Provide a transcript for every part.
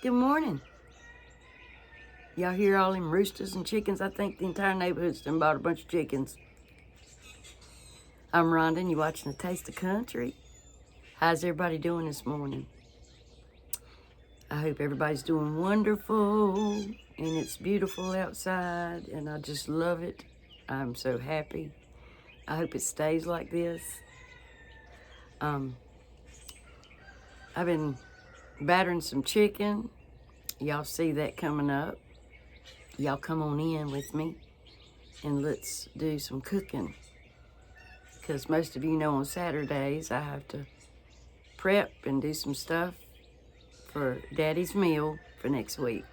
Good morning. Y'all hear all them roosters and chickens? I think the entire neighborhood's done bought a bunch of chickens. I'm Rhonda, and you're watching The Taste of Country. How's everybody doing this morning? I hope everybody's doing wonderful, and it's beautiful outside, and I just love it. I'm so happy. I hope it stays like this. I've been battering some chicken. Y'all see that coming up. Y'all come on in with me and let's do some cooking. Because most of you know on Saturdays I have to prep and do some stuff for Daddy's meal for next week.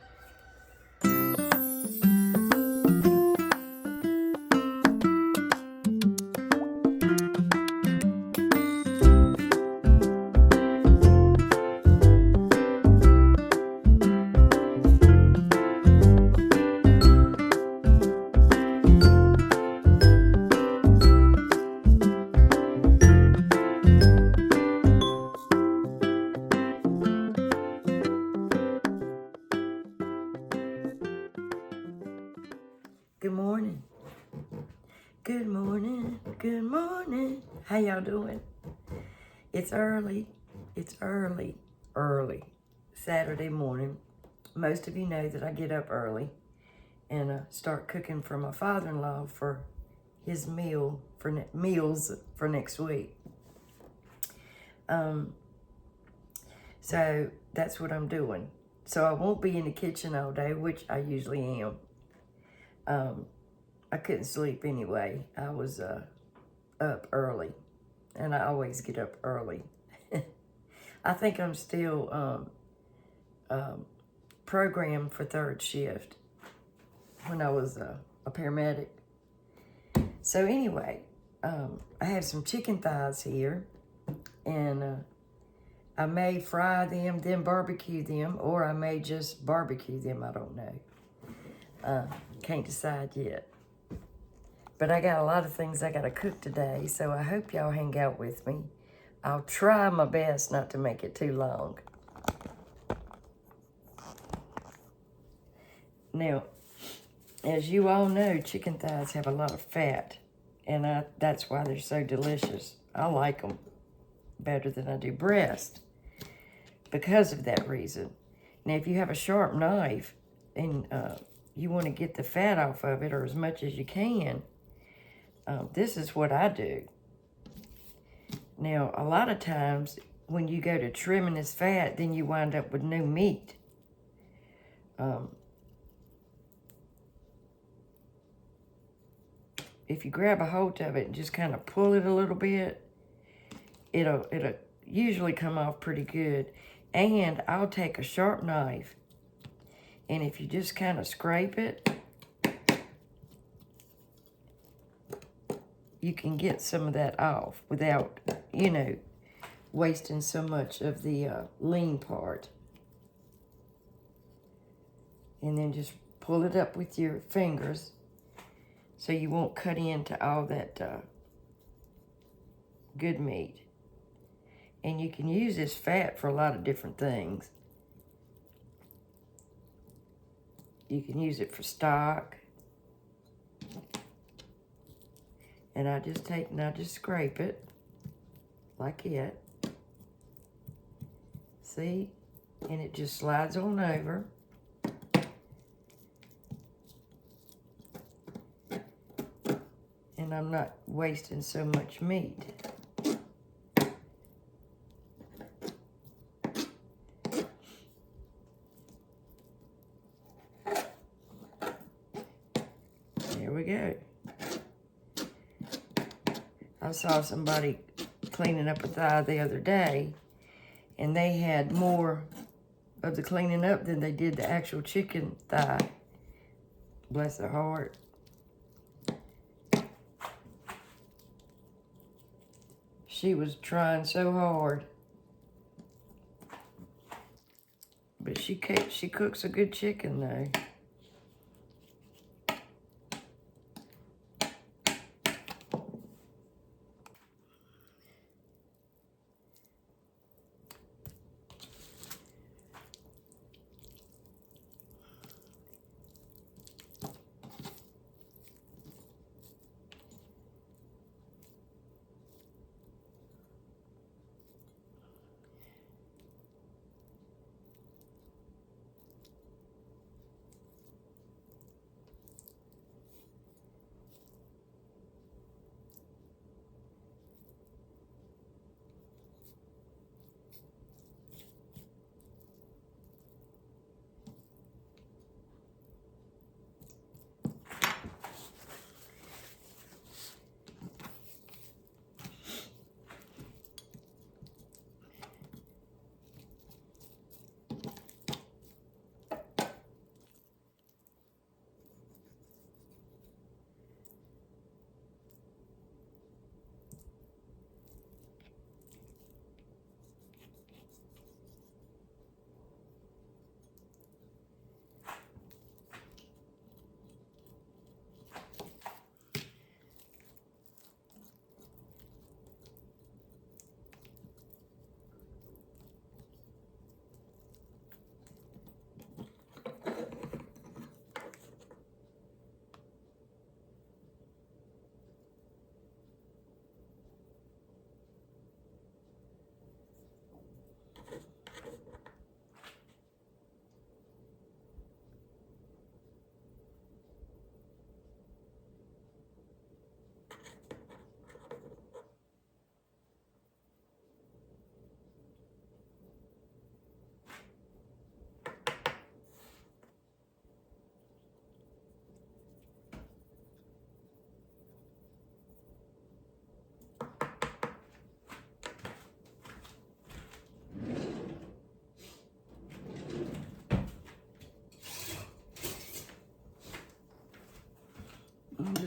Good morning. Good morning. Good morning. How y'all doing? It's early. It's early Saturday morning. Most of you know that I get up early and start cooking for my father-in-law for his meals for next week. So that's what I'm doing. So I won't be in the kitchen all day, which I usually am. I couldn't sleep anyway. I was up early, and I always get up early. I think I'm still programmed for third shift when I was a paramedic. So anyway, I have some chicken thighs here, and I may fry them, then barbecue them, or I may just barbecue them. I don't know. Can't decide yet. But I got a lot of things I got to cook today, so I hope y'all hang out with me. I'll try my best not to make it too long. Now, as you all know, chicken thighs have a lot of fat, and that's why they're so delicious. I like them better than I do breast because of that reason. Now, if you have a sharp knife and you want to get the fat off of it, or as much as you can, this is what I do. Now, a lot of times when you go to trimming this fat, then you wind up with no meat. If you grab a hold of it and just kind of pull it a little bit, it'll usually come off pretty good. And I'll take a sharp knife, and if you just kind of scrape it, you can get some of that off without, wasting so much of the lean part. And then just pull it up with your fingers so you won't cut into all that good meat. And you can use this fat for a lot of different things. You can use it for stock. And I just take and I just scrape it like it. See? And it just slides on over. And I'm not wasting so much meat. There we go. I saw somebody cleaning up a thigh the other day, and they had more of the cleaning up than they did the actual chicken thigh. Bless their heart. She was trying so hard. But she cooks a good chicken, though.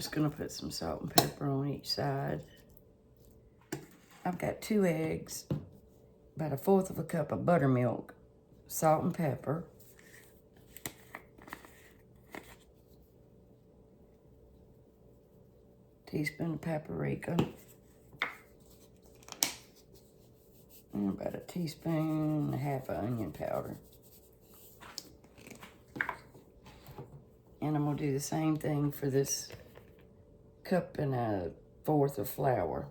just gonna put some salt and pepper on each side. I've got 2 eggs, about 1/4 of a cup of buttermilk, salt and pepper. Teaspoon of paprika. And about 1.5 teaspoons of onion powder. And I'm gonna do the same thing for this 1 1/4 cup of flour.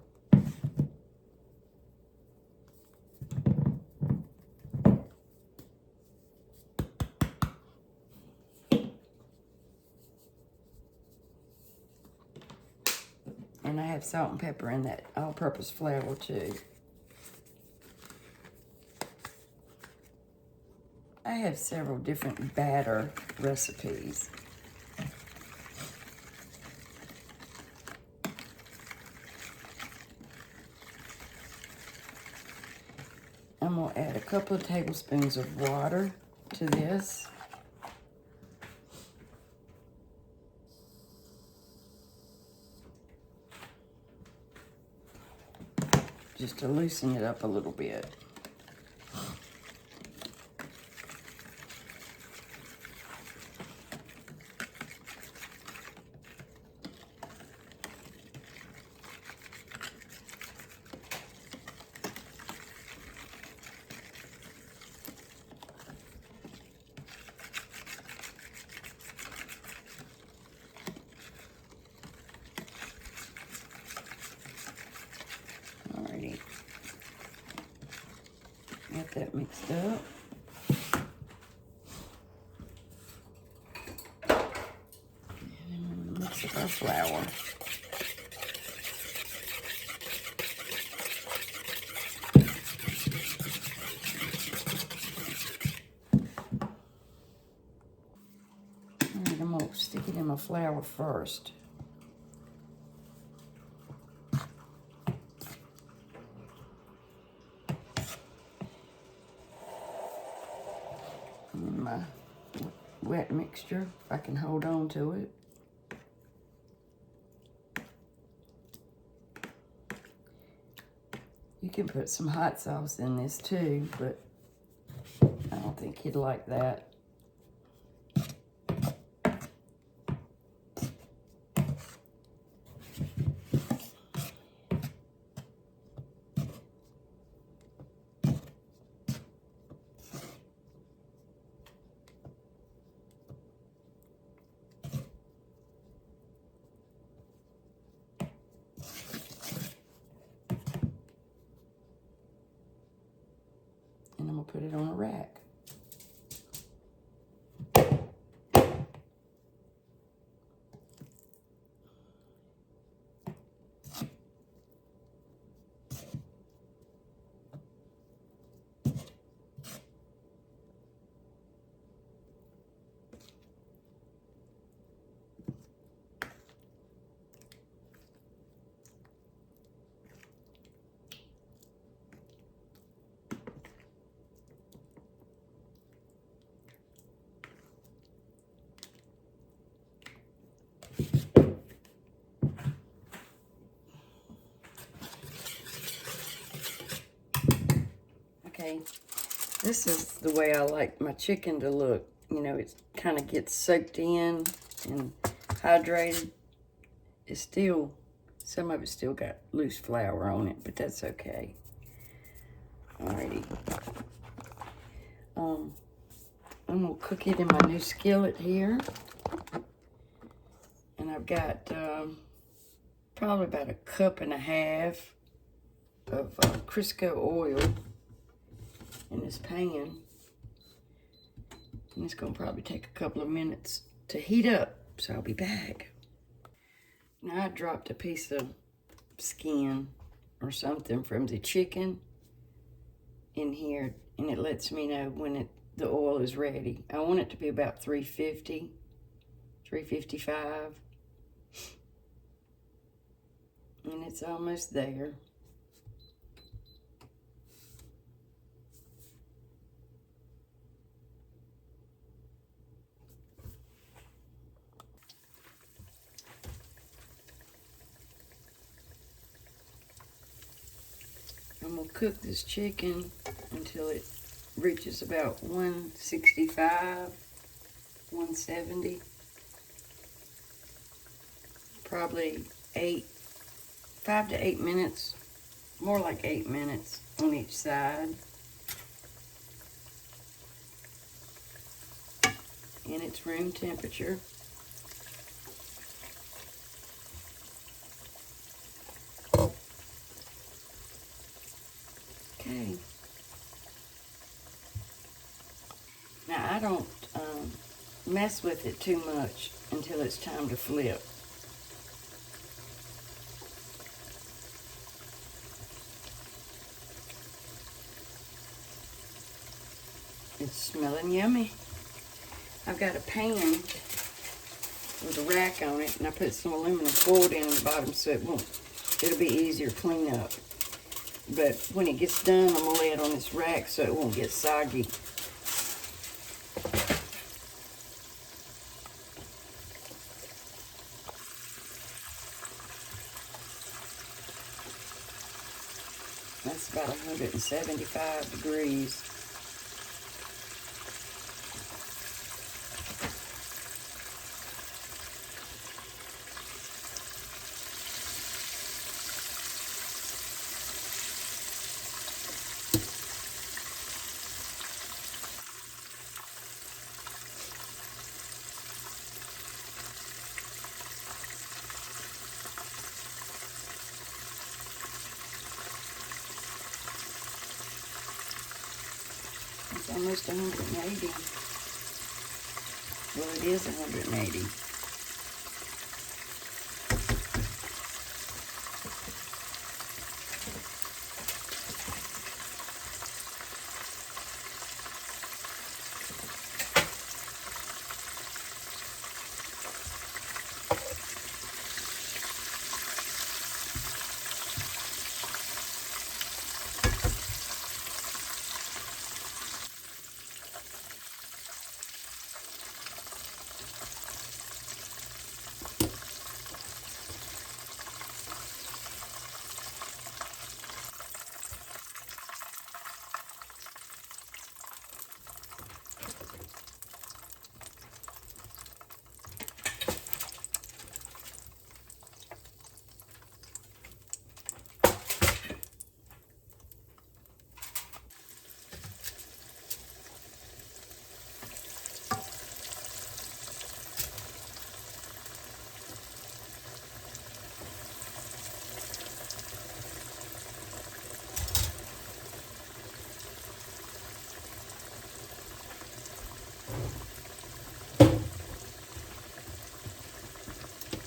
And I have salt and pepper in that all-purpose flour too. I have several different batter recipes. I'm gonna add a couple of tablespoons of water to this. Just to loosen it up a little bit. Alrighty. Got that mixed up. And I'm gonna mix up our flour. Alright, I'm gonna stick it in my flour first. And my wet mixture, if I can hold on to it. You can put some hot sauce in this too, but I don't think he'd like that. And I'm gonna put it on a rack. Okay, this is the way I like my chicken to look. You know, it kind of gets soaked in and hydrated. It's still, some of it still got loose flour on it, but that's okay. Alrighty. I'm gonna cook it in my new skillet here. And I've got probably about 1.5 cups of Crisco oil in this pan. And it's gonna probably take a couple of minutes to heat up, so I'll be back. Now I dropped a piece of skin or something from the chicken in here, and it lets me know when the oil is ready. I want it to be about 350, 355. And it's almost there. I'm gonna cook this chicken until it reaches about 165, 170. Probably 5 to 8 minutes, more like 8 minutes on each side. And it's room temperature. Okay. Now I don't mess with it too much until it's time to flip. It's smelling yummy. I've got a pan with a rack on it, and I put some aluminum foil down on the bottom so it'll be easier to clean up. But when it gets done, I'm gonna lay it on this rack so it won't get soggy. That's about 175 degrees. It's almost 180. Well, it is 180.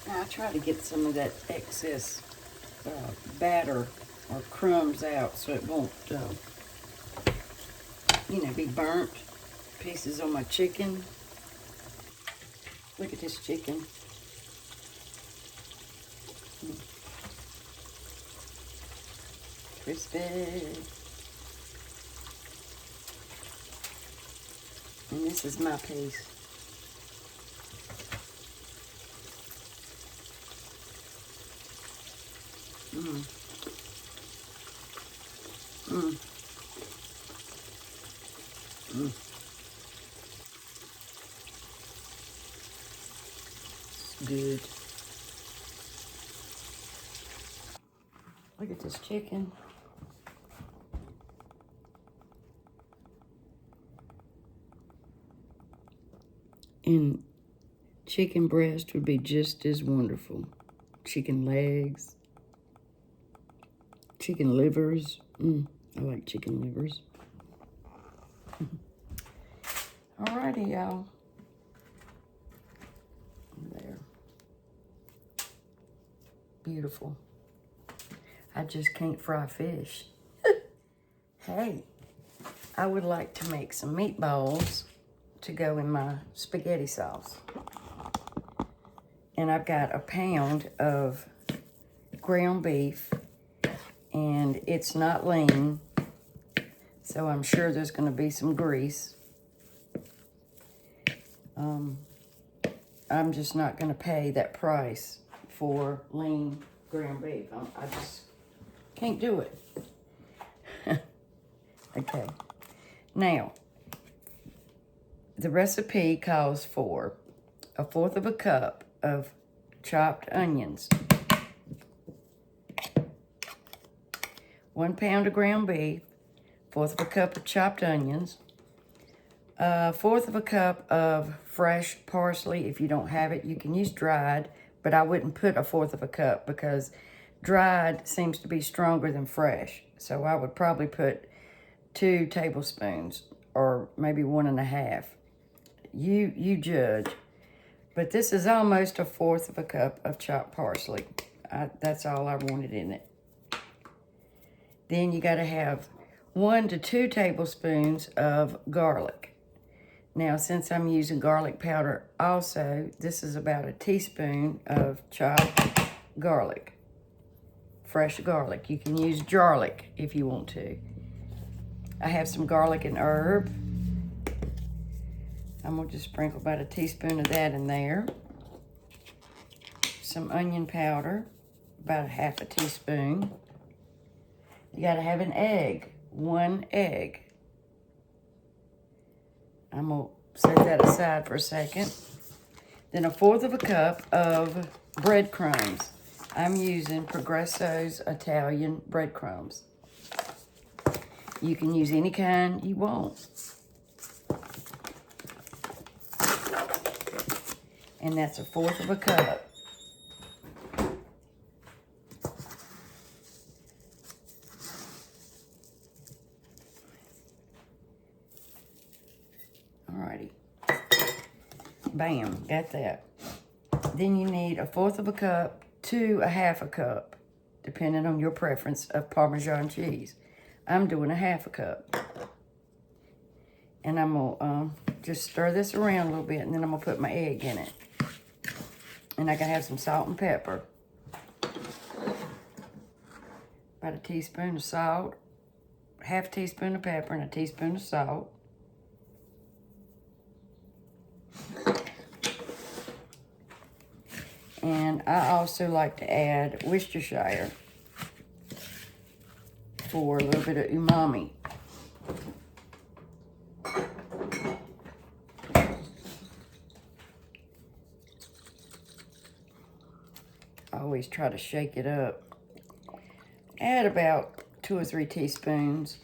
Now I try to get some of that excess batter or crumbs out so it won't, be burnt pieces on my chicken. Look at this chicken. Crispy. And this is my piece. Mmm. Mmm. Mmm. Good. Look at this chicken. And chicken breast would be just as wonderful. Chicken legs. Chicken livers. I like chicken livers. Alrighty, y'all. There. Beautiful. I just can't fry fish. Hey, I would like to make some meatballs to go in my spaghetti sauce. And I've got a pound of ground beef, and it's not lean, so I'm sure there's going to be some grease. I'm just not going to pay that price for lean ground beef. I just can't do it. Okay. Now, the recipe calls for 1/4 of a cup of chopped onions, 1 pound of ground beef, 1/4 of a cup of chopped onions, 1/4 of a cup of fresh parsley. If you don't have it, you can use dried, but I wouldn't put 1/4 of a cup because dried seems to be stronger than fresh. So I would probably put 2 tablespoons or maybe 1.5. You judge. But this is almost 1/4 of a cup of chopped parsley. That's all I wanted in it. Then you got to have 1 to 2 tablespoons of garlic. Now, since I'm using garlic powder also, this is about a teaspoon of chopped garlic. Fresh garlic. You can use jarlic if you want to. I have some garlic and herb. I'm going to just sprinkle about a teaspoon of that in there. Some onion powder, about 1/2 teaspoon. You got to have an egg, 1 egg. I'm going to set that aside for a second. Then 1/4 of a cup of breadcrumbs. I'm using Progresso's Italian breadcrumbs. You can use any kind you want. And that's 1/4 of a cup. Alrighty. Bam, got that. Then you need 1/4 of a cup to 1/2 cup, depending on your preference, of Parmesan cheese. I'm doing 1/2 cup. And I'm gonna just stir this around a little bit, and then I'm gonna put my egg in it. And I gotta have some salt and pepper. About a teaspoon of salt, 1/2 teaspoon of pepper, and a teaspoon of salt. And I also like to add Worcestershire for a little bit of umami. I always try to shake it up. Add about 2 or 3 teaspoons.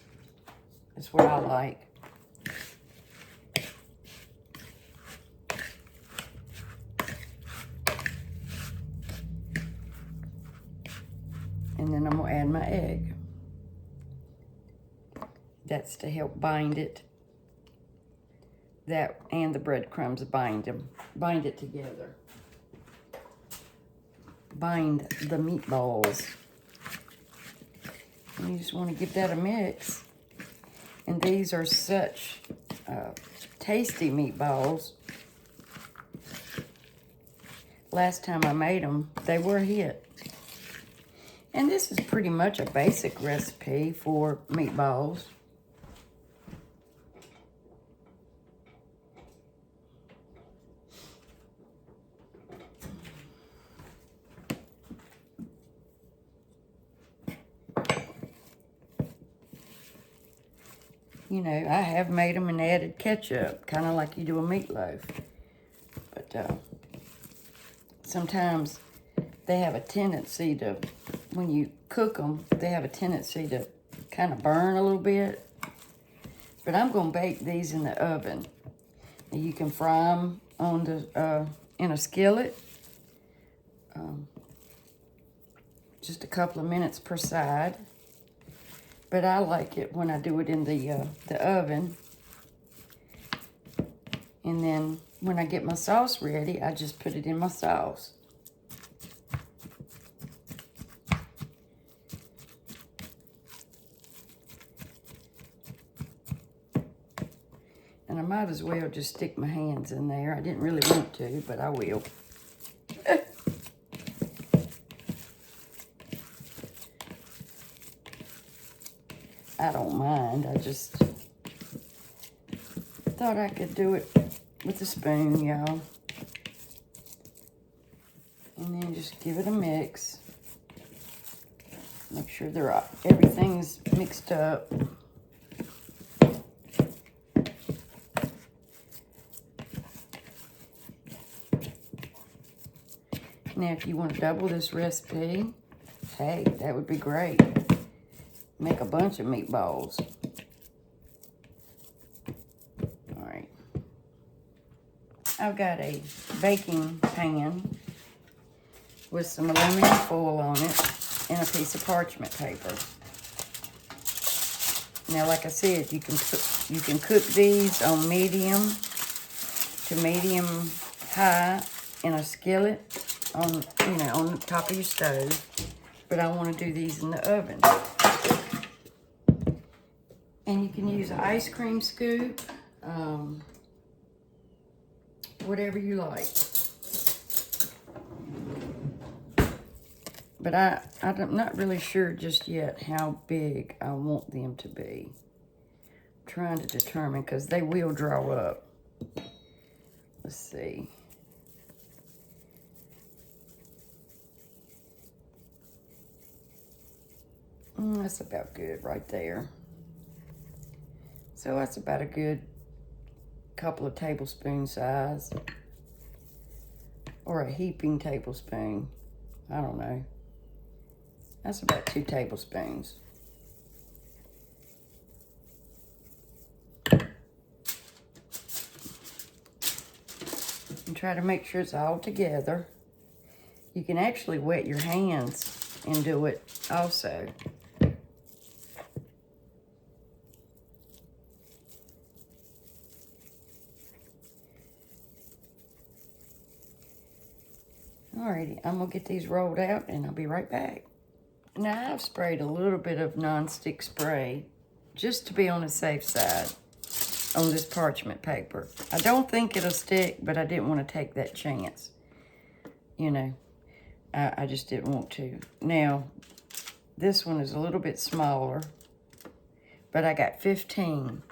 That's what I like. And then I'm gonna add my egg. That's to help bind it. That and the breadcrumbs bind it together. Bind the meatballs. And you just want to give that a mix. And these are such tasty meatballs. Last time I made them, they were a hit. And this is pretty much a basic recipe for meatballs. You know, I have made them and added ketchup, kind of like you do a meatloaf. But sometimes they have a tendency to, when you cook them, they have a tendency to kind of burn a little bit. But I'm going to bake these in the oven. And you can fry them on the in a skillet. Just a couple of minutes per side. But I like it when I do it in the oven. And then when I get my sauce ready, I just put it in my sauce. And I might as well just stick my hands in there. I didn't really want to, but I will. I don't mind. I just thought I could do it with a spoon, y'all. And then just give it a mix. Make sure everything's mixed up. Now, if you want to double this recipe, hey, that would be great. Make a bunch of meatballs. All right. I've got a baking pan with some aluminum foil on it and a piece of parchment paper. Now, like I said, you can cook these on medium to medium high in a skillet on the top of your stove. But I want to do these in the oven. And you can use an ice cream scoop, whatever you like. But I'm not really sure just yet how big I want them to be. I'm trying to determine, because they will draw up. Let's see. That's about good right there. So that's about a good couple of tablespoon size. Or a heaping tablespoon. I don't know. That's about 2 tablespoons. And try to make sure it's all together. You can actually wet your hands and do it also. Alrighty, I'm gonna get these rolled out and I'll be right back. Now I've sprayed a little bit of nonstick spray just to be on the safe side on this parchment paper. I don't think it'll stick, but I didn't want to take that chance. You know, I just didn't want to. Now, this one is a little bit smaller, but I got 15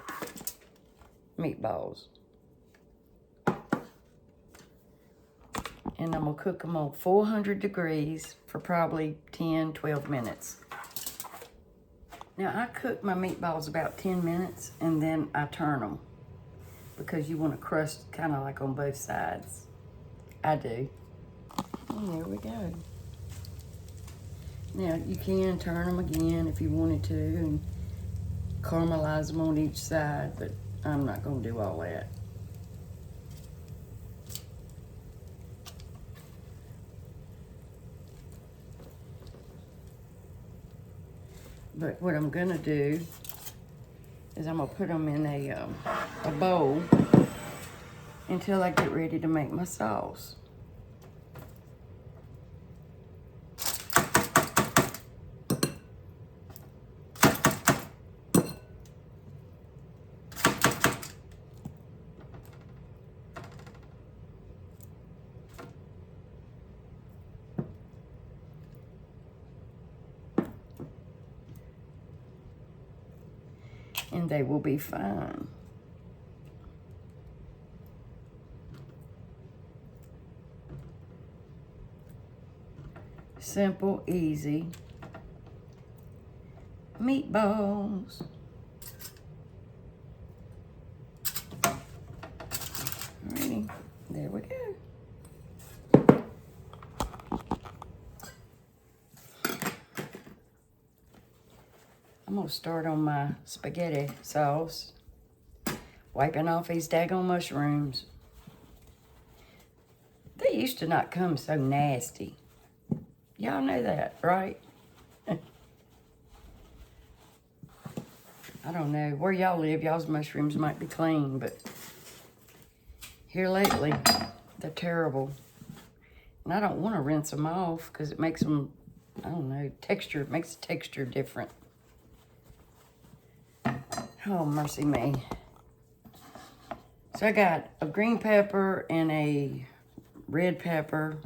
meatballs. And I'm gonna cook them on 400 degrees for probably 10, 12 minutes. Now, I cook my meatballs about 10 minutes and then I turn them because you want to crust kind of like on both sides. I do. And there we go. Now, you can turn them again if you wanted to and caramelize them on each side, but I'm not gonna do all that. But what I'm gonna do is I'm gonna put them in a bowl until I get ready to make my sauce. And they will be fine. Simple, easy meatballs. Alrighty, there we go. I'm gonna start on my spaghetti sauce, wiping off these daggone mushrooms. They used to not come so nasty. Y'all know that, right? I don't know. Where y'all live, y'all's mushrooms might be clean, but here lately, they're terrible. And I don't want to rinse them off because it makes them, I don't know, texture, it makes the texture different. Oh, mercy me. So I got a green pepper and a red pepper.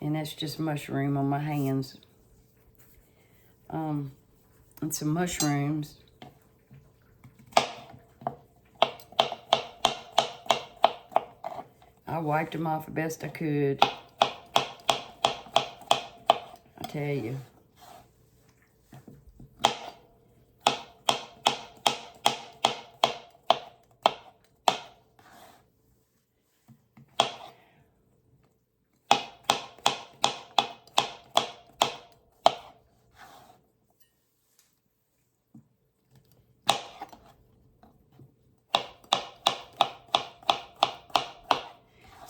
And that's just mushroom on my hands. And some mushrooms. I wiped them off the best I could. I tell you.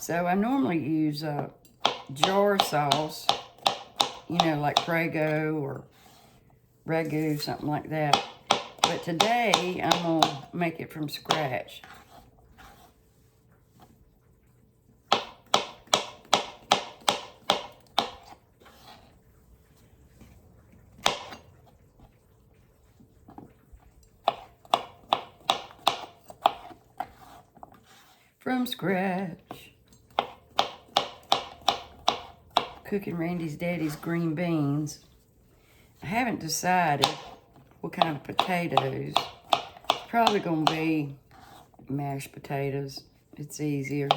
So I normally use jar sauce, you know, like Prego or Ragu, something like that. But today, I'm going to make it from scratch. From scratch. Cooking Randy's daddy's green beans. I haven't decided what kind of potatoes. Probably gonna be mashed potatoes. It's easier.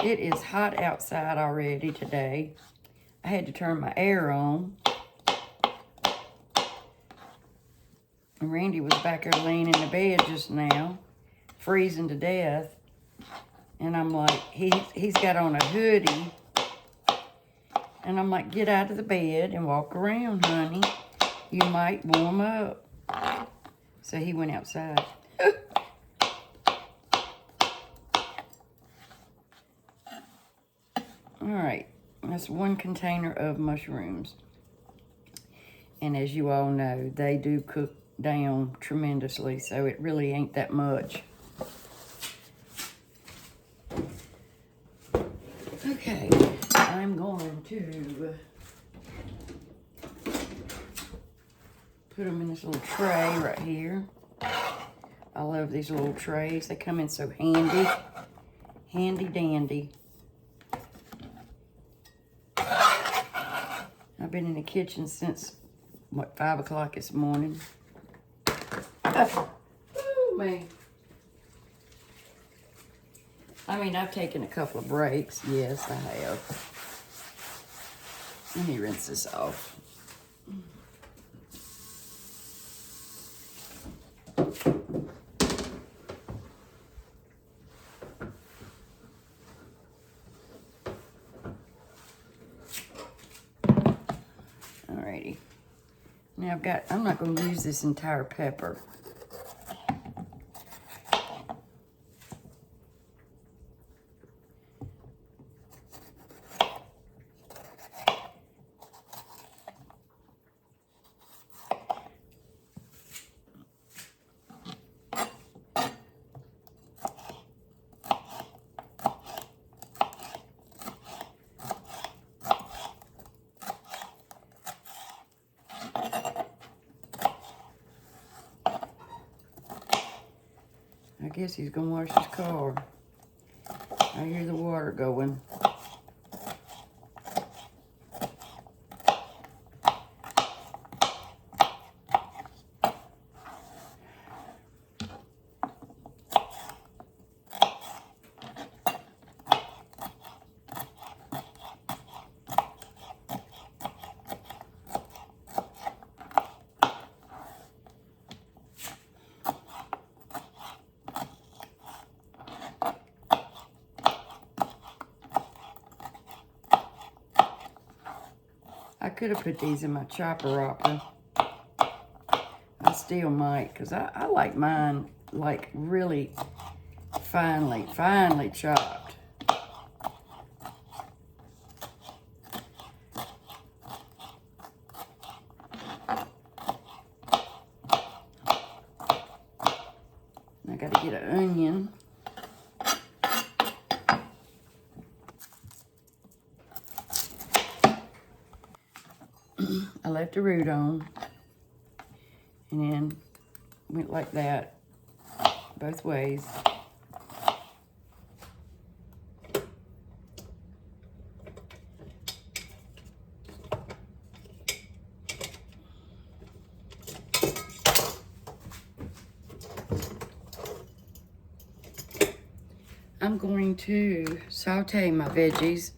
It is hot outside already today. I had to turn my air on. And Randy was back there laying in the bed just now, freezing to death. And I'm like, he's got on a hoodie. And I'm like, get out of the bed and walk around, honey. You might warm up. So he went outside. All right, that's 1 container of mushrooms. And as you all know, they do cook down tremendously, so it really ain't that much. Okay, I'm going to put them in this little tray right here. I love these little trays. They come in so handy. Handy dandy. I've been in the kitchen since, what, 5 o'clock this morning. Oh, man. I mean, I've taken a couple of breaks. Yes, I have. Let me rinse this off. Alrighty. Now I'm not going to use this entire pepper. I guess he's gonna wash his car. I hear the water going. I could have put these in my chopper-opper. I still might, because I like mine, like, really finely chopped. I got to get an onion. I left the root on, and then went like that, both ways. I'm going to saute my veggies.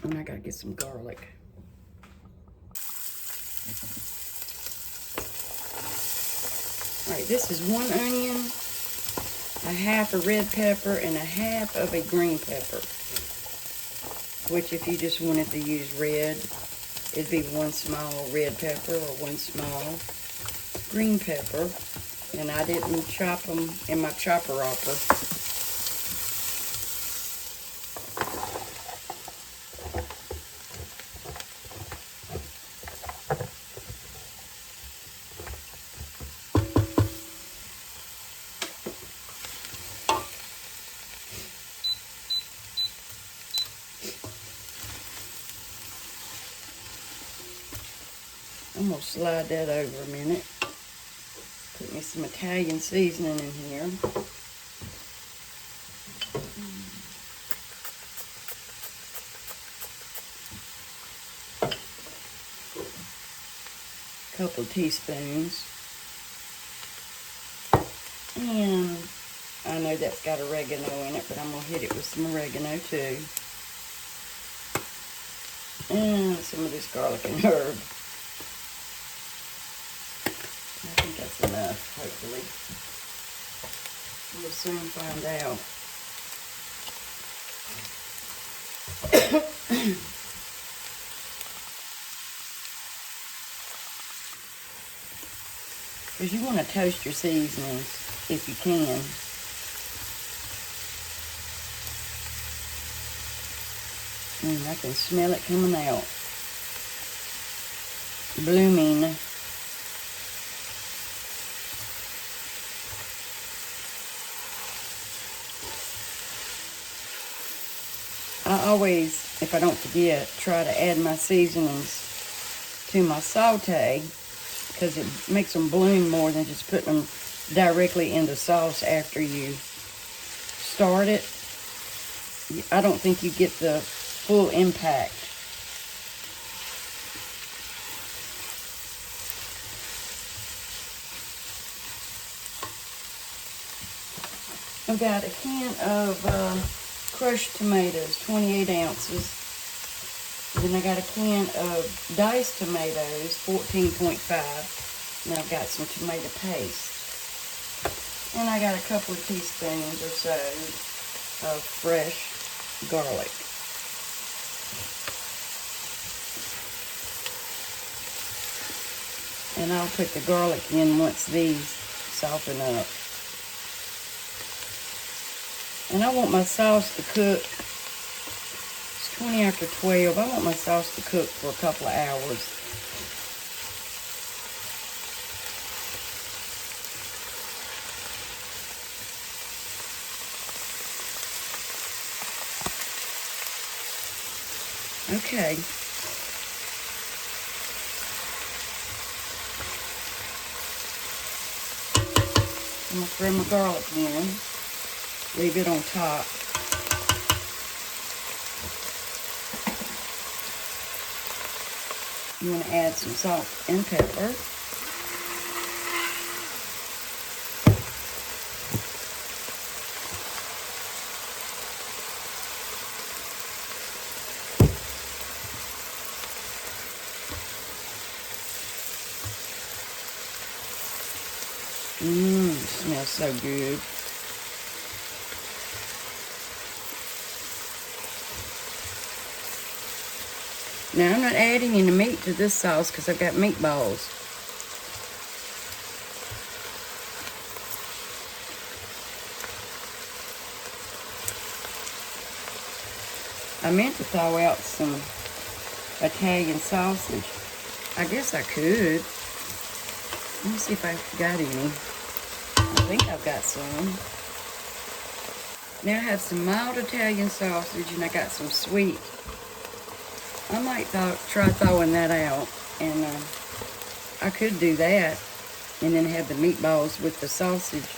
And I gotta get some garlic. All right, this is 1 onion, a half a red pepper, and a half of a green pepper. Which if you just wanted to use red, it'd be 1 small red pepper or 1 small green pepper. And I didn't chop them in my chopper-opper. I'm gonna slide that over a minute. Put me some Italian seasoning in here. Couple teaspoons. And I know that's got oregano in it, but I'm gonna hit it with some oregano too. And some of this garlic and herb. I think that's enough, hopefully. We'll soon find out. Because you want to toast your seasonings if you can. I can smell it coming out. Blooming. I always, if I don't forget, try to add my seasonings to my saute because it makes them bloom more than just putting them directly in the sauce after you start it. I don't think you get the full impact. I've got a can of crushed tomatoes, 28 ounces. Then I got a can of diced tomatoes, 14.5. And I've got some tomato paste. And I got a couple of teaspoons or so of fresh garlic. And I'll put the garlic in once these soften up. And I want my sauce to cook. It's 20 after 12. I want my sauce to cook for a couple of hours. Okay. I'm going to throw my garlic in. Leave it on top. You want to add some salt and pepper. Smells so good. Now, I'm not adding any meat to this sauce because I've got meatballs. I meant to thaw out some Italian sausage. I guess I could. Let me see if I've got any. I think I've got some. Now I have some mild Italian sausage and I got some sweet. I might try thawing that out, and I could do that and then have the meatballs with the sausage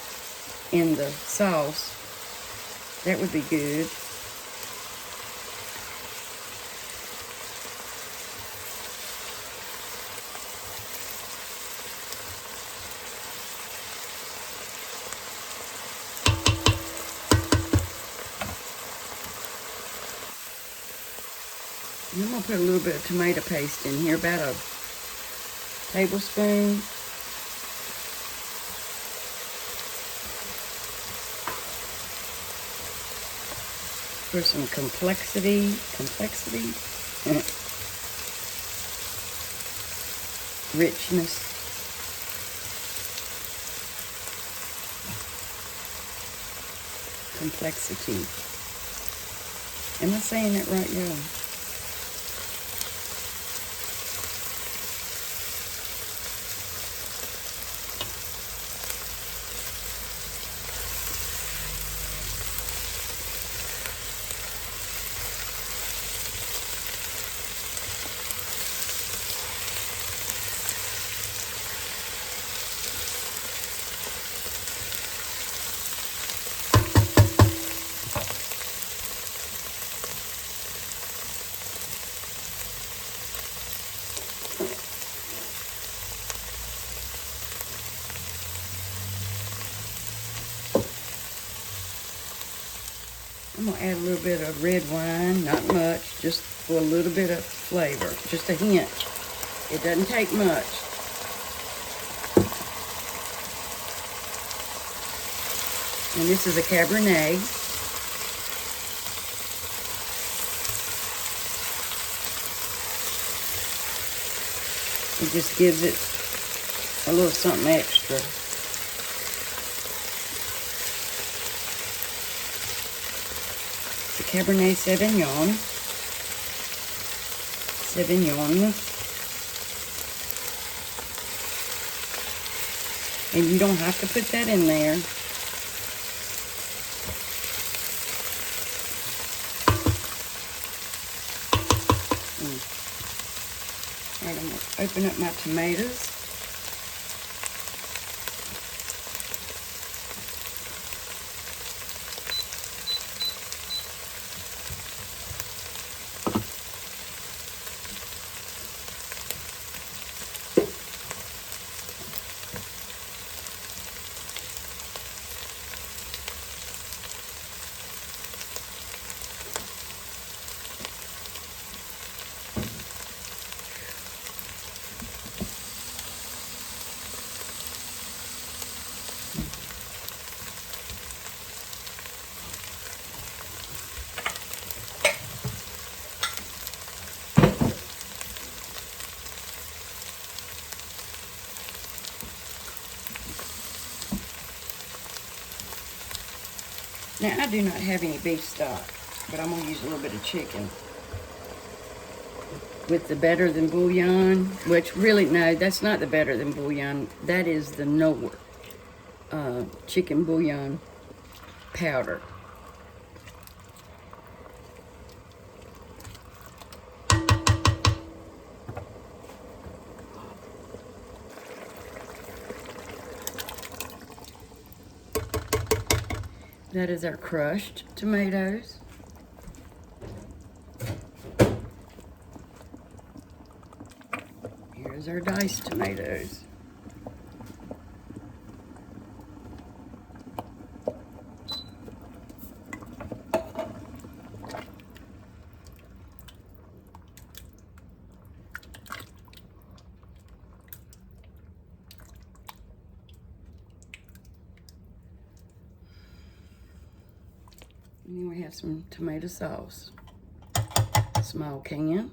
in the sauce. That would be good. I'm going to put a little bit of tomato paste in here, about a tablespoon. for some complexity, richness. Complexity. Am I saying it right, y'all? I'm gonna add a little bit of red wine, not much, just for a little bit of flavor, just a hint. It doesn't take much. And this is a Cabernet. It just gives it a little something extra. Cabernet Sauvignon. And you don't have to put that in there. All right, I'm going to open up my tomatoes. Now, I do not have any beef stock, but I'm going to use a little bit of chicken. With the Better Than Bouillon, which really, no, that's not the Better Than Bouillon. That is the Knorr chicken bouillon powder. That is our crushed tomatoes. Here's our diced tomatoes. And then we have some tomato sauce. Small can.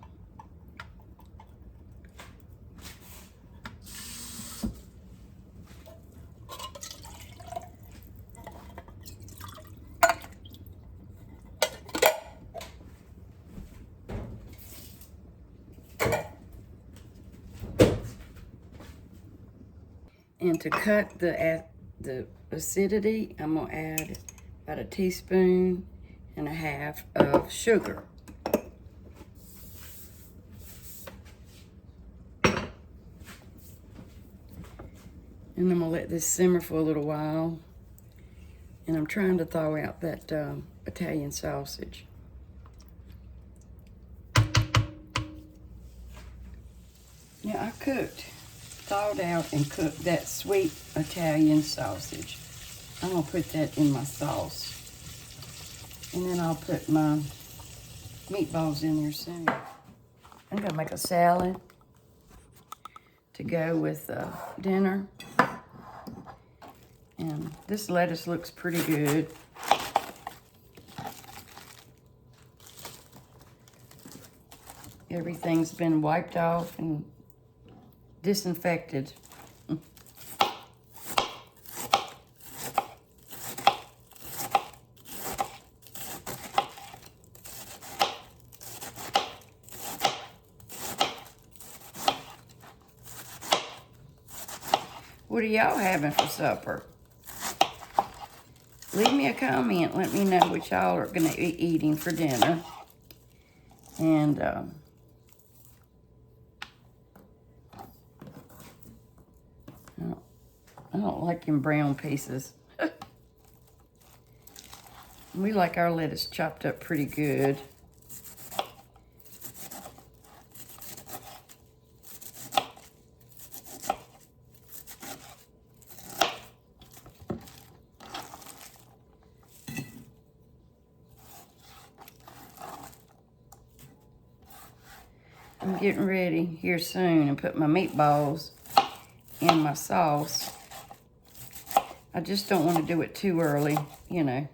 And to cut the acidity, I'm gonna add about a teaspoon and a half of sugar. And I'm gonna let this simmer for a little while. And I'm trying to thaw out that Italian sausage. Now I thawed out and cooked that sweet Italian sausage. I'm gonna put that in my sauce. And then I'll put my meatballs in there soon. I'm gonna make a salad to go with dinner. And this lettuce looks pretty good. Everything's been wiped off and disinfected. What are y'all having for supper? Leave me a comment. Let me know what y'all are going to be eating for dinner. And I don't like them brown pieces. We like our lettuce chopped up pretty good. I'm getting ready here soon and put my meatballs in my sauce. I just don't want to do it too early, you know.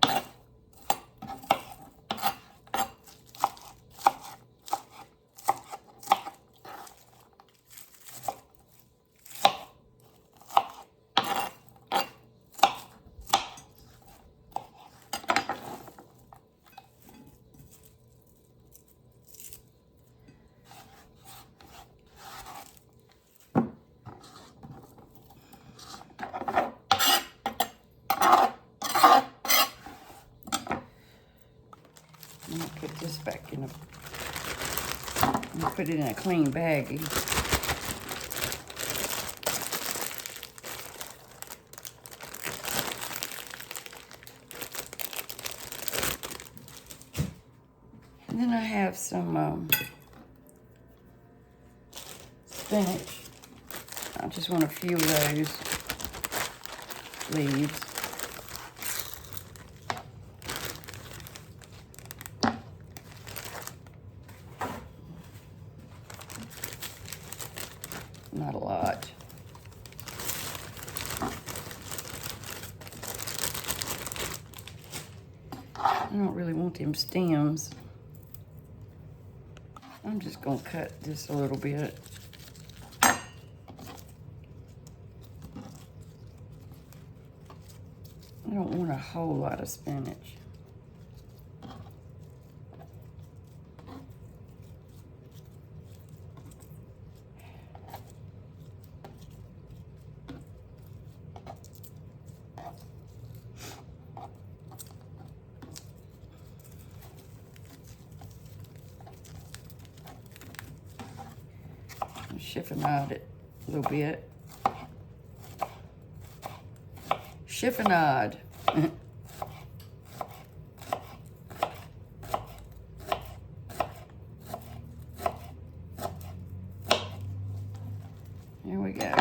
I'm gonna put this back in I'm gonna put it in a clean baggie. And then I have some spinach. I just want a few of those leaves. Not a lot. I don't really want them stems. I'm just gonna cut this a little bit. I don't want a whole lot of spinach. Chiffonade it a little bit. Chiffonade. Here we go.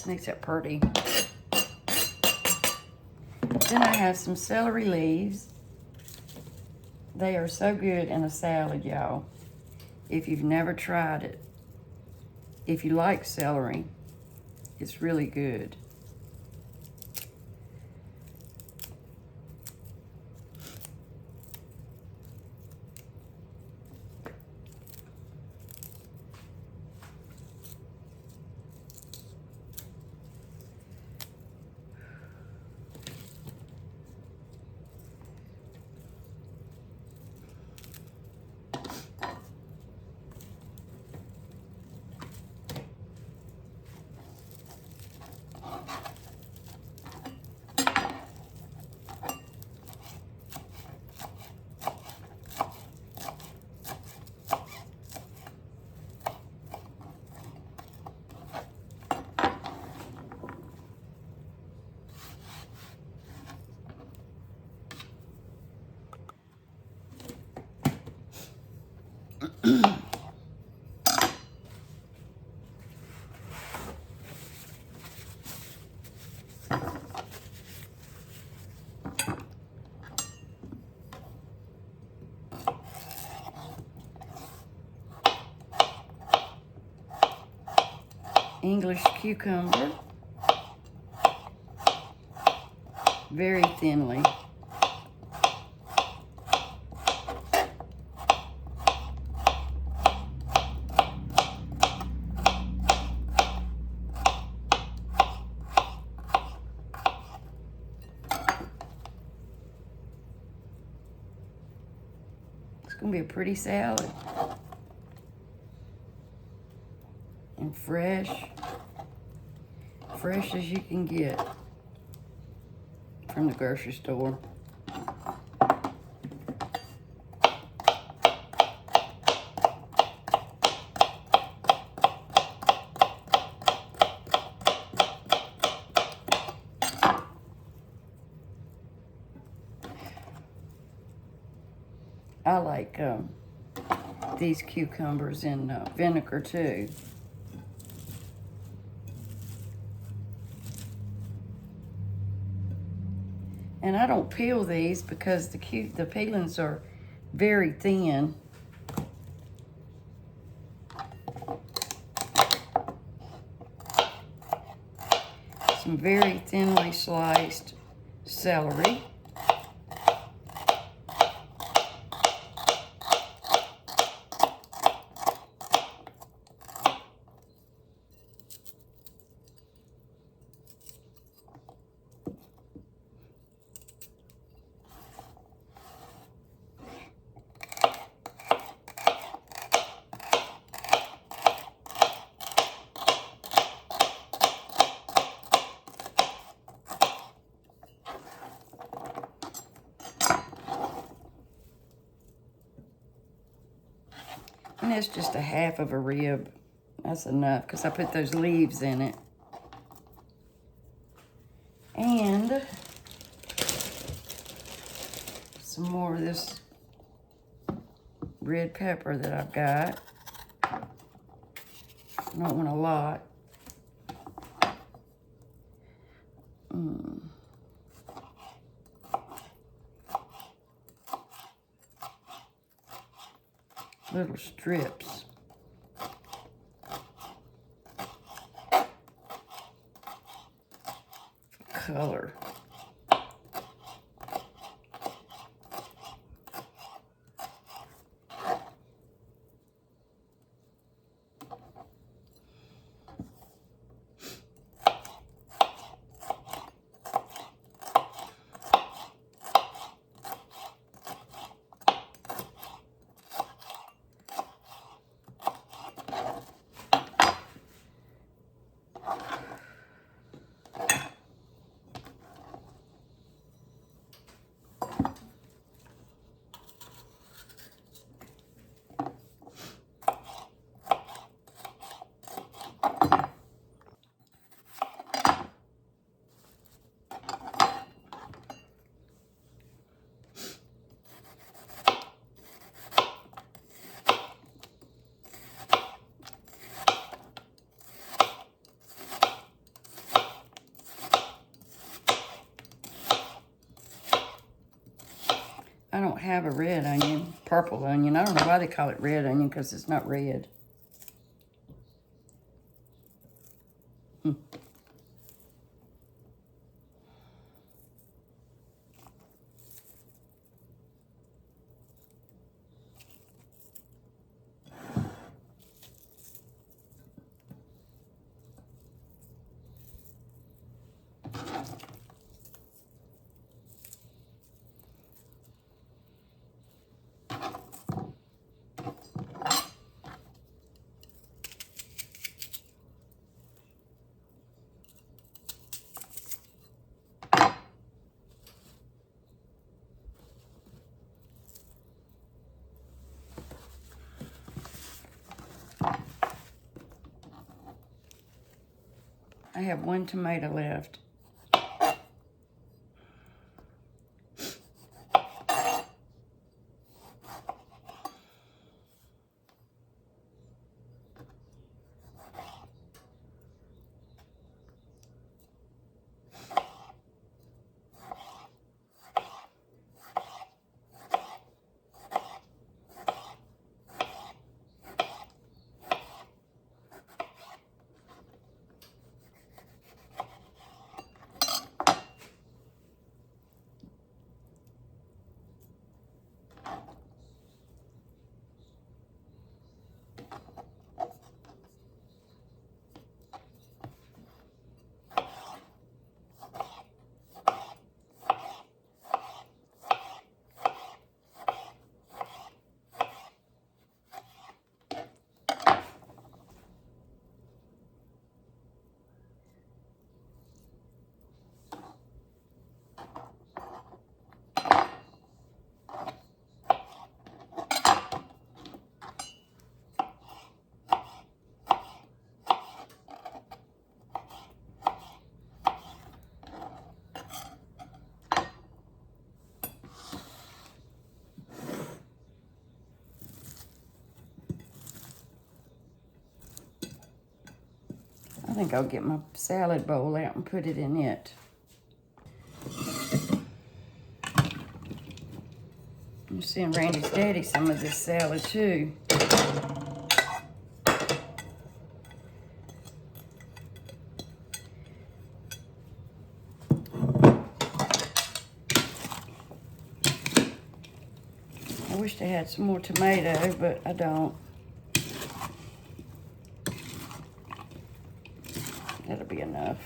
Makes it pretty. Then I have some celery leaves. They are so good in a salad, y'all. If you've never tried it, if you like celery, it's really good. English cucumber, very thinly. It's gonna be a pretty salad. And fresh as you can get from the grocery store. I like these cucumbers in vinegar too. And I don't peel these because the peelings are very thin. Some very thinly sliced celery. And that's just a half of a rib. That's enough because I put those leaves in it. And some more of this red pepper that I've got. I don't want a lot. Little strips. Color. I don't have a red onion, purple onion. I don't know why they call it red onion because it's not red. I have one tomato left. think I'll get my salad bowl out and put it in it. I'm seeing Randy's daddy some of this salad too. I wish they had some more tomato, but I don't. That'll be enough.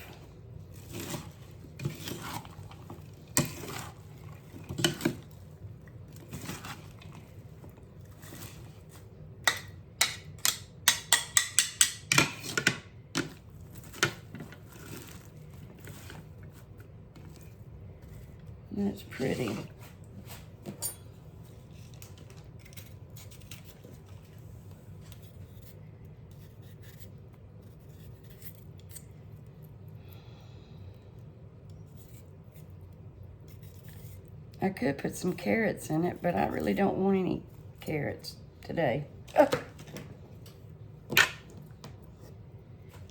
That's pretty. I could put some carrots in it, but I really don't want any carrots today. Oh.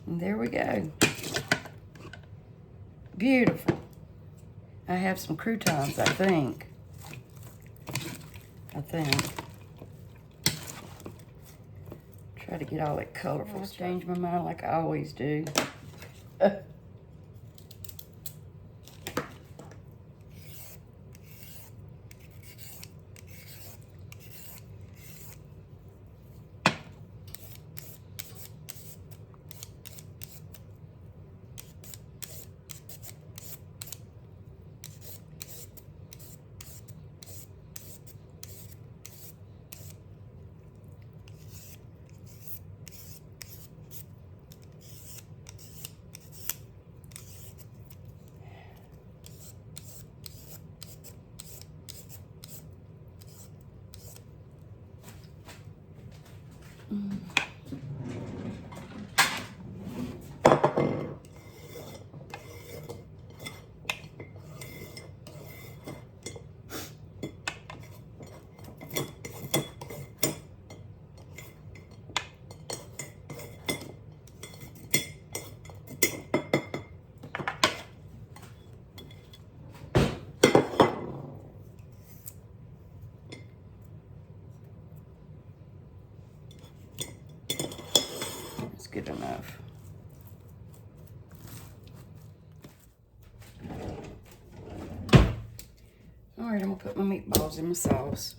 And there we go. Beautiful. I have some croutons, I think. Try to get all that colorful. I'll change my mind like I always do. Good enough. All right, I'm gonna put my meatballs in my sauce.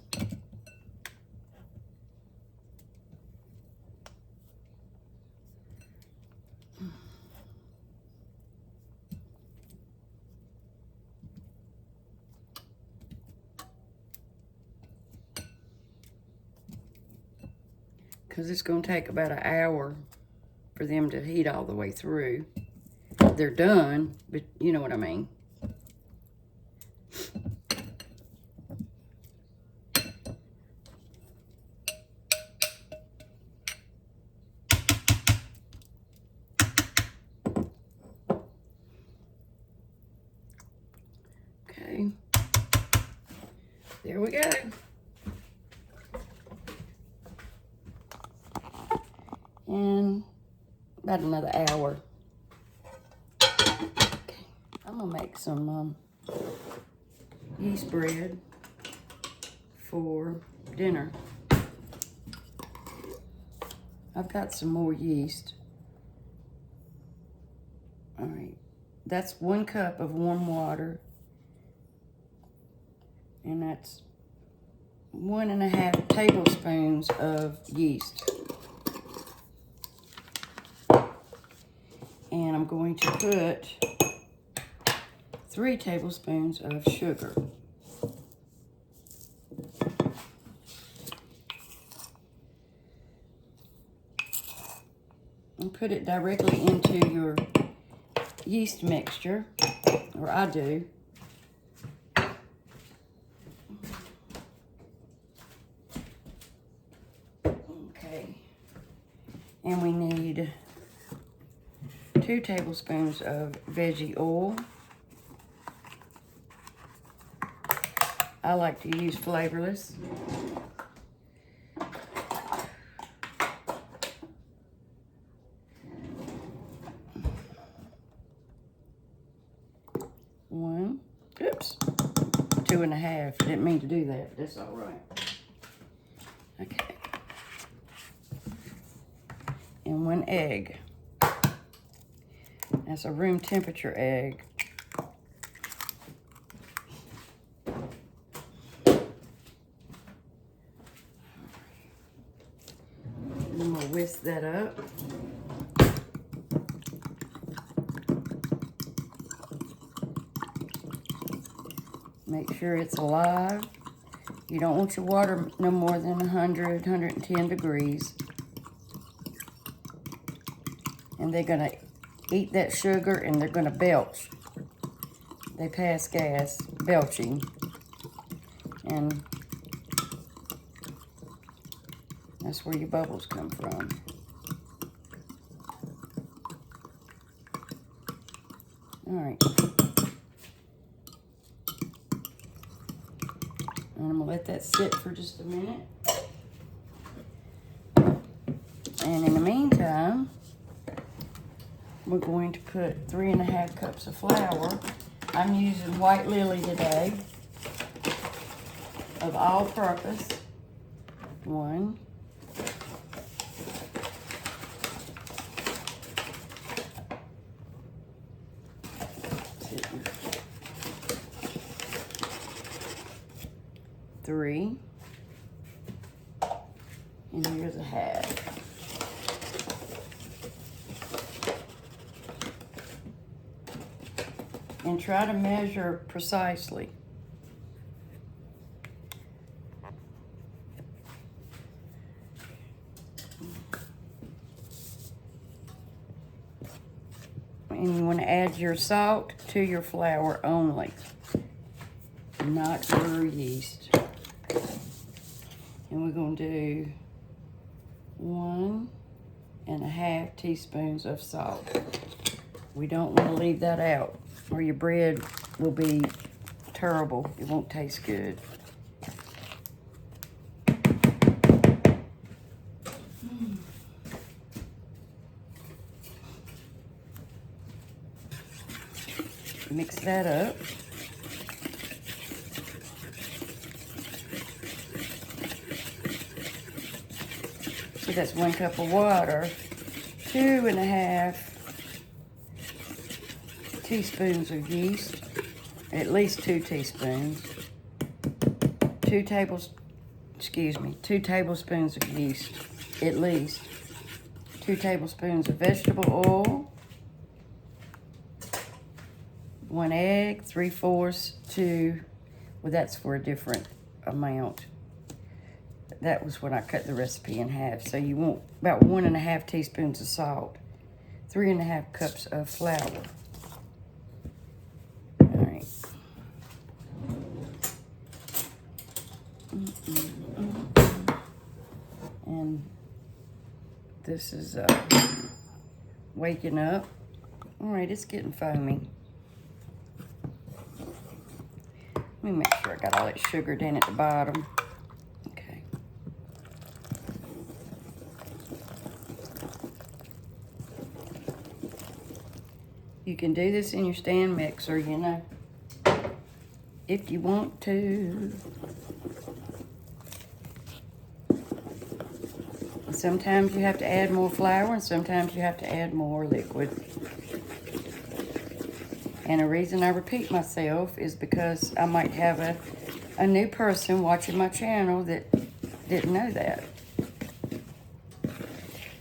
Because it's gonna take about an hour for them to heat all the way through. They're done, but you know what I mean. Okay. There we go. And about another hour. Okay. I'm gonna make some yeast bread for dinner. I've got some more yeast. All right, that's 1 cup of warm water, and that's 1.5 tablespoons of yeast. And I'm going to put 3 tablespoons of sugar. And put it directly into your yeast mixture, or I do. Okay. And we need 2 tablespoons of veggie oil. I like to use flavorless. half. Didn't mean to do that. That's all right. Okay. And 1 egg. That's a room temperature egg. I'm gonna whisk that up. Make sure it's alive. You don't want your water no more than 100, 110 degrees. And they're gonna eat that sugar and they're gonna belch. They pass gas, belching. And that's where your bubbles come from. All right. And I'm gonna let that sit for just a minute. And in the meantime, we're going to put 3½ cups of flour. I'm using White Lily today of all purpose. 1. 3. And here's a half. And try to measure precisely. And you want to add your salt to your flour only, not your yeast. And we're going to do 1½ teaspoons of salt. We don't want to leave that out, or your bread will be terrible. It won't taste good. Mix that up. So that's 1 cup of water, 2½ teaspoons of yeast, at least 2 teaspoons, 2 tablespoons of yeast, at least 2 tablespoons of vegetable oil, 1 egg, 3/4 to, well, that's for a different amount. That was when I cut the recipe in half. So you want about 1½ teaspoons of salt, 3½ cups of flour. All right. And this is waking up. All right, it's getting foamy. Let me make sure I got all that sugar down at the bottom. Okay. You can do this in your stand mixer, you know, if you want to. Sometimes you have to add more flour and sometimes you have to add more liquid. And the reason I repeat myself is because I might have a new person watching my channel that didn't know that.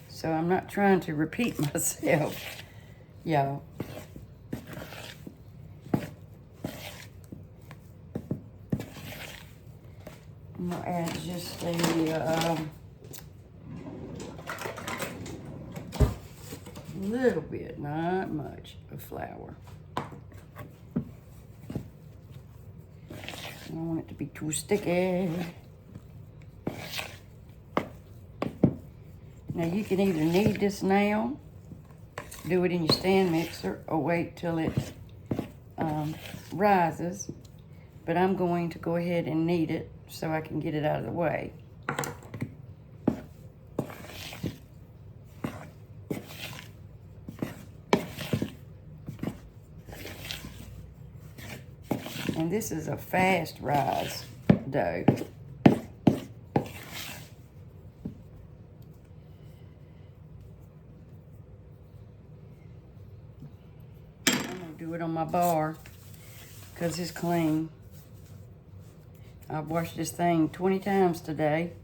So I'm not trying to repeat myself, y'all. I'm gonna add just a little bit, not much, of flour. I don't want it to be too sticky. Now you can either knead this now, do it in your stand mixer, or wait till it rises. But I'm going to go ahead and knead it so I can get it out of the way. And And this is a fast rise dough. I'm gonna do it on my bar because it's clean. I've washed this thing 20 times today.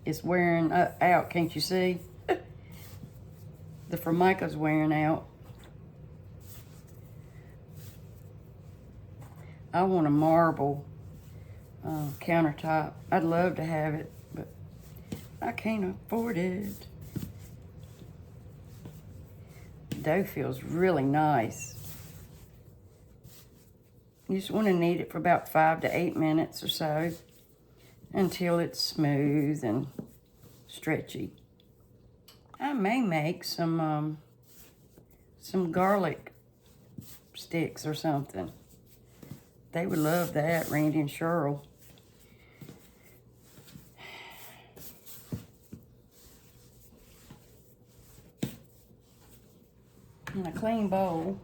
It's wearing out, can't you see? The Formica's wearing out. I want a marble countertop. I'd love to have it, but I can't afford it. The dough feels really nice. You just want to knead it for about 5 to 8 minutes or so until it's smooth and stretchy. I may make some garlic sticks or something. They would love that, Randy and Cheryl. In a clean bowl,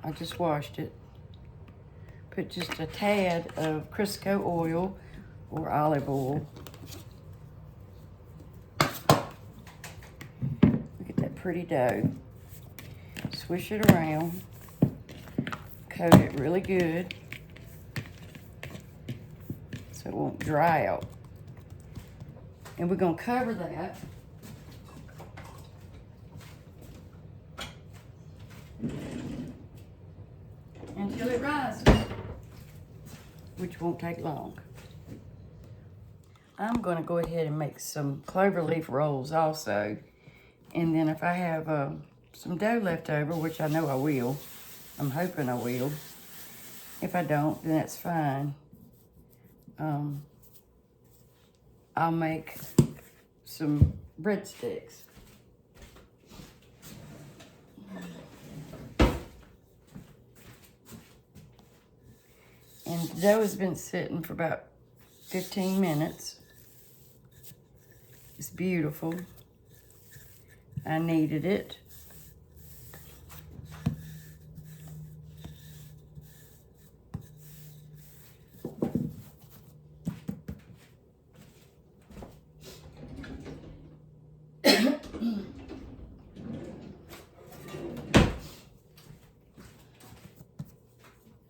I just washed it. Put just a tad of Crisco oil or olive oil. Look at that pretty dough. Swish it around. Coat it really good so it won't dry out. And we're gonna cover that until it rises, which won't take long. I'm gonna go ahead and make some clover leaf rolls also. And then if I have some dough left over, which I know I will, I'm hoping I will. If I don't, then that's fine. I'll make some breadsticks. And the dough has been sitting for about 15 minutes. It's beautiful. I kneaded it.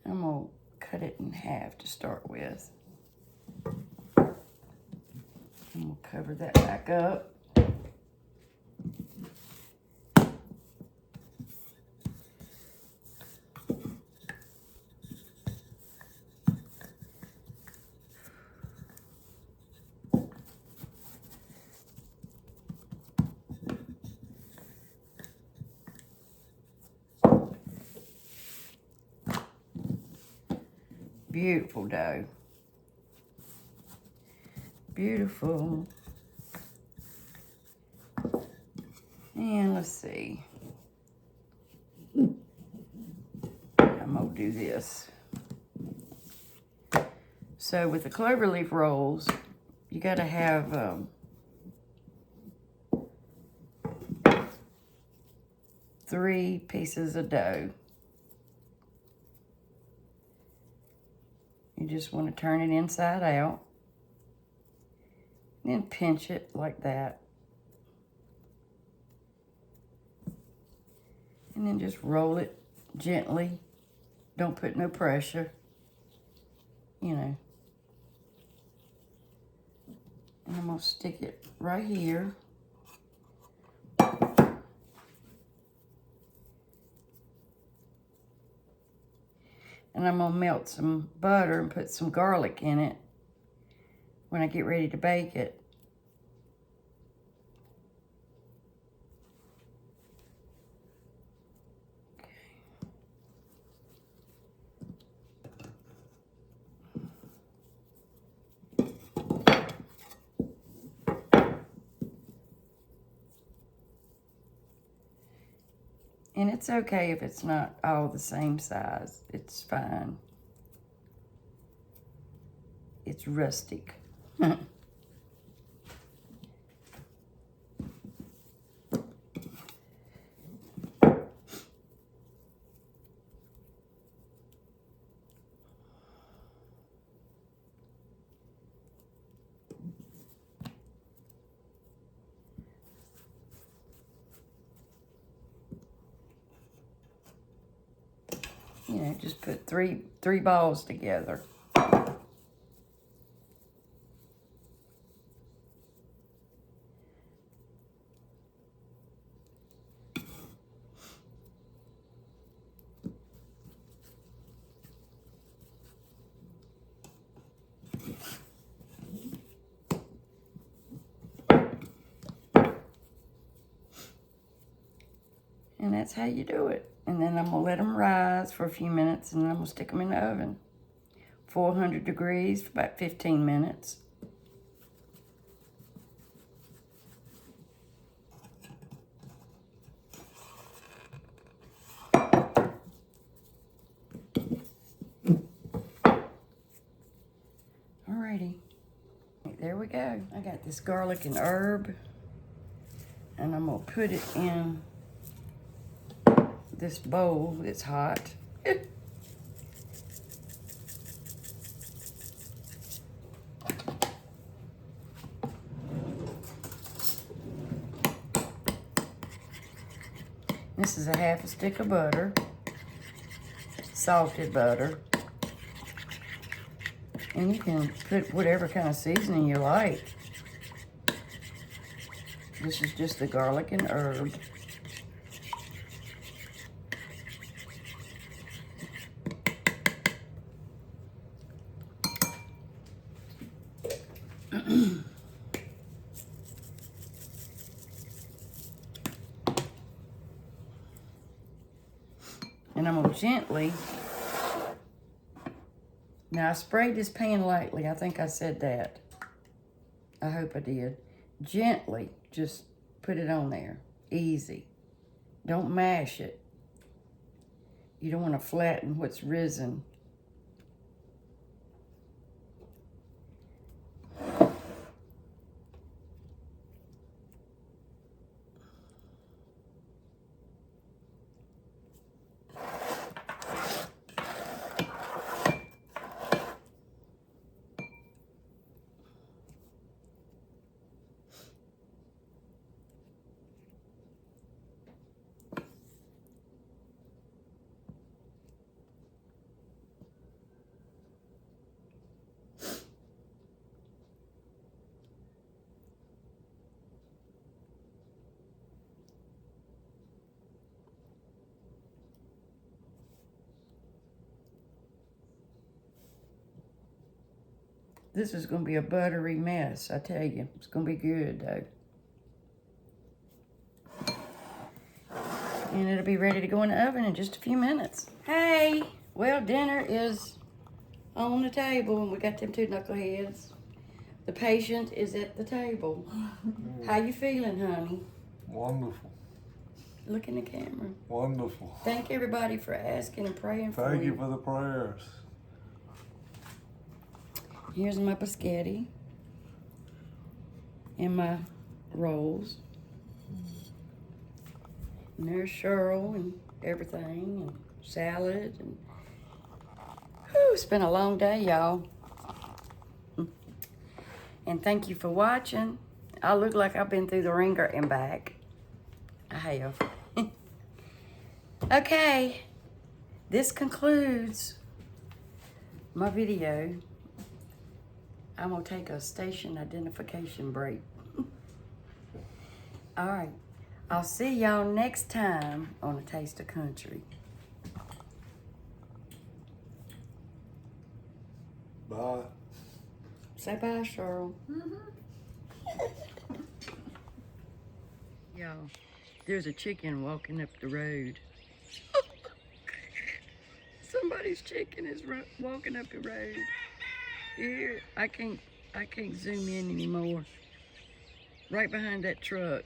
I'm gonna cut it in half to start with. And we'll cover that back up. Beautiful dough. Beautiful. And let's see. I'm gonna do this. So with the cloverleaf rolls, you gotta have 3 pieces of dough. You just want to turn it inside out. Then pinch it like that. And then just roll it gently. Don't put no pressure. You know. And I'm going to stick it right here. And I'm gonna melt some butter and put some garlic in it when I get ready to bake it. And it's okay if it's not all the same size. It's fine. It's rustic. you know, just put three balls together. And that's how you do it. And then I'm gonna let them rise for a few minutes, and then I'm gonna stick them in the oven. 400 degrees for about 15 minutes. Alrighty, there we go. I got this garlic and herb, and I'm gonna put it in this bowl that's hot. This is a half a stick of butter, salted butter. And you can put whatever kind of seasoning you like. This is just the garlic and herb. And I'm gonna gently, now I sprayed this pan lightly. I think I said that. I hope I did. Gently, just put it on there. Easy. Don't mash it. You don't want to flatten what's risen. This is going to be a buttery mess, I tell you. It's going to be good, though. And it'll be ready to go in the oven in just a few minutes. Hey, well, dinner is on the table, and we got them two knuckleheads. The patient is at the table. How you feeling, honey? Wonderful. Look in the camera. Wonderful. Thank everybody for asking and praying for Thank you. you for the prayers. Here's my biscotti and my rolls. And there's Cheryl and everything, and salad. And whew, it's been a long day, y'all. And thank you for watching. I look like I've been through the ringer and back. I have. Okay, this concludes my video. I'm gonna take a station identification break. All right, I'll see y'all next time on A Taste of Country. Bye. Say bye, Cheryl. Y'all, there's a chicken walking up the road. Somebody's chicken is walking up the road. Here, I can't zoom in anymore. Right behind that truck.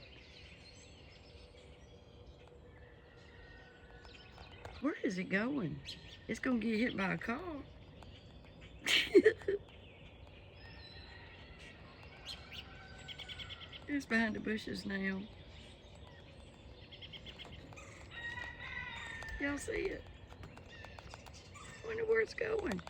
Where is it going? It's gonna get hit by a car. It's behind the bushes now. Y'all see it? Wonder where it's going.